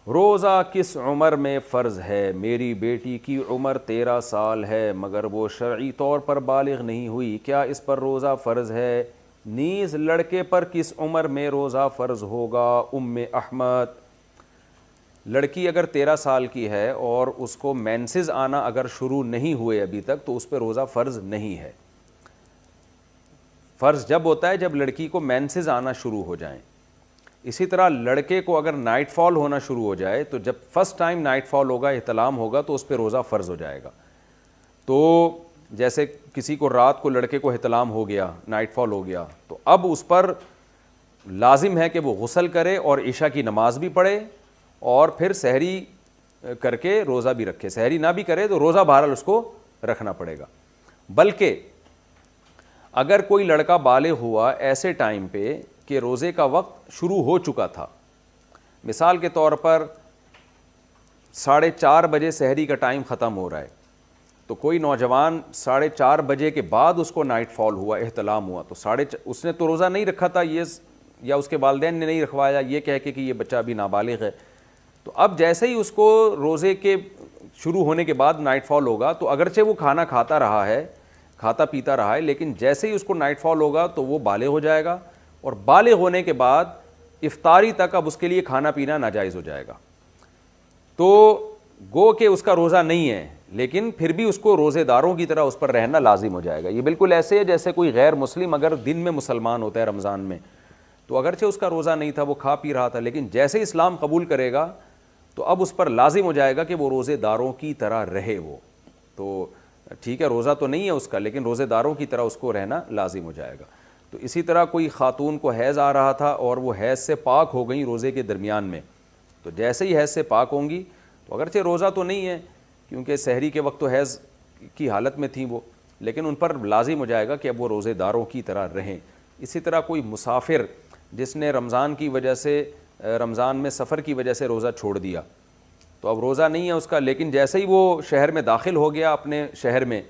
روزہ کس عمر میں فرض ہے؟ میری بیٹی کی عمر 13 سال ہے مگر وہ شرعی طور پر بالغ نہیں ہوئی، کیا اس پر روزہ فرض ہے؟ نیز لڑکے پر کس عمر میں روزہ فرض ہوگا؟ ام احمد، لڑکی اگر 13 سال کی ہے اور اس کو مینسز آنا اگر شروع نہیں ہوئے ابھی تک تو اس پہ روزہ فرض نہیں ہے۔ فرض جب ہوتا ہے جب لڑکی کو مینسز آنا شروع ہو جائیں۔ اسی طرح لڑکے کو اگر نائٹ فال ہونا شروع ہو جائے تو جب فرسٹ ٹائم نائٹ فال ہوگا، احتلام ہوگا، تو اس پہ روزہ فرض ہو جائے گا۔ تو جیسے کسی کو رات کو لڑکے کو احتلام ہو گیا، نائٹ فال ہو گیا، تو اب اس پر لازم ہے کہ وہ غسل کرے اور عشاء کی نماز بھی پڑھے اور پھر سحری کر کے روزہ بھی رکھے۔ سحری نہ بھی کرے تو روزہ بہرحال اس کو رکھنا پڑے گا۔ بلکہ اگر کوئی لڑکا بالغ ہوا ایسے ٹائم پہ کہ روزے کا وقت شروع ہو چکا تھا، مثال کے طور پر 4:30 بجے سحری کا ٹائم ختم ہو رہا ہے، تو کوئی نوجوان 4:30 بجے کے بعد اس کو نائٹ فال ہوا، احتلام ہوا، تو اس نے تو روزہ نہیں رکھا تھا، یہ یا اس کے والدین نے نہیں رکھوایا یہ کہہ کے کہ یہ بچہ ابھی نابالغ ہے، تو اب جیسے ہی اس کو روزے کے شروع ہونے کے بعد نائٹ فال ہوگا تو اگرچہ وہ کھانا کھاتا رہا ہے، کھاتا پیتا رہا ہے، لیکن جیسے ہی اس کو نائٹ فال ہوگا تو وہ بالغ ہو جائے گا، اور بالغ ہونے کے بعد افطاری تک اب اس کے لیے کھانا پینا ناجائز ہو جائے گا۔ تو گو کہ اس کا روزہ نہیں ہے، لیکن پھر بھی اس کو روزے داروں کی طرح اس پر رہنا لازم ہو جائے گا۔ یہ بالکل ایسے ہے جیسے کوئی غیر مسلم اگر دن میں مسلمان ہوتا ہے رمضان میں، تو اگرچہ اس کا روزہ نہیں تھا، وہ کھا پی رہا تھا، لیکن جیسے ہی اسلام قبول کرے گا تو اب اس پر لازم ہو جائے گا کہ وہ روزے داروں کی طرح رہے۔ وہ تو ٹھیک ہے روزہ تو نہیں ہے اس کا، لیکن روزے داروں کی طرح اس کو رہنا لازم ہو جائے گا۔ تو اسی طرح کوئی خاتون کو حیض آ رہا تھا اور وہ حیض سے پاک ہو گئیں روزے کے درمیان میں، تو جیسے ہی حیض سے پاک ہوں گی تو اگرچہ روزہ تو نہیں ہے کیونکہ سحری کے وقت تو حیض کی حالت میں تھیں وہ، لیکن ان پر لازم ہو جائے گا کہ اب وہ روزے داروں کی طرح رہیں۔ اسی طرح کوئی مسافر جس نے رمضان کی وجہ سے، رمضان میں سفر کی وجہ سے روزہ چھوڑ دیا، تو اب روزہ نہیں ہے اس کا، لیکن جیسے ہی وہ شہر میں داخل ہو گیا اپنے شہر میں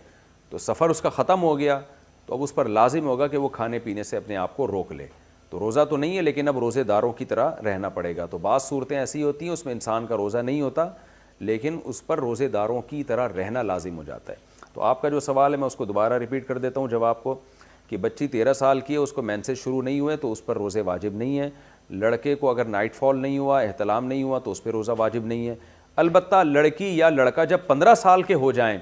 تو سفر اس کا ختم ہو گیا، تو اب اس پر لازم ہوگا کہ وہ کھانے پینے سے اپنے آپ کو روک لے۔ تو روزہ تو نہیں ہے لیکن اب روزے داروں کی طرح رہنا پڑے گا۔ تو بعض صورتیں ایسی ہوتی ہیں اس میں انسان کا روزہ نہیں ہوتا لیکن اس پر روزے داروں کی طرح رہنا لازم ہو جاتا ہے۔ تو آپ کا جو سوال ہے میں اس کو دوبارہ ریپیٹ کر دیتا ہوں جواب کو، کہ بچی 13 سال کی ہے، اس کو مینسز شروع نہیں ہوئے تو اس پر روزے واجب نہیں ہیں۔ لڑکے کو اگر نائٹ فال نہیں ہوا، احتلام نہیں ہوا تو اس پہ روزہ واجب نہیں ہے۔ البتہ لڑکی یا لڑکا جب 15 سال کے ہو جائیں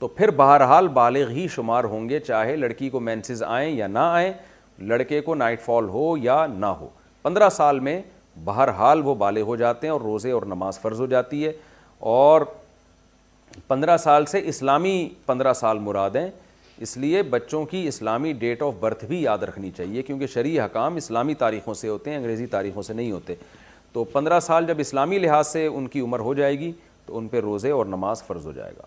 تو پھر بہرحال بالغ ہی شمار ہوں گے، چاہے لڑکی کو مینسز آئیں یا نہ آئیں، لڑکے کو نائٹ فال ہو یا نہ ہو، 15 سال میں بہرحال وہ بالغ ہو جاتے ہیں اور روزے اور نماز فرض ہو جاتی ہے۔ اور 15 سال سے اسلامی 15 سال مراد ہیں، اس لیے بچوں کی اسلامی ڈیٹ آف برتھ بھی یاد رکھنی چاہیے کیونکہ شرعی حکام اسلامی تاریخوں سے ہوتے ہیں، انگریزی تاریخوں سے نہیں ہوتے۔ تو 15 سال جب اسلامی لحاظ سے ان کی عمر ہو جائے گی تو ان پہ روزے اور نماز فرض ہو جائے گا۔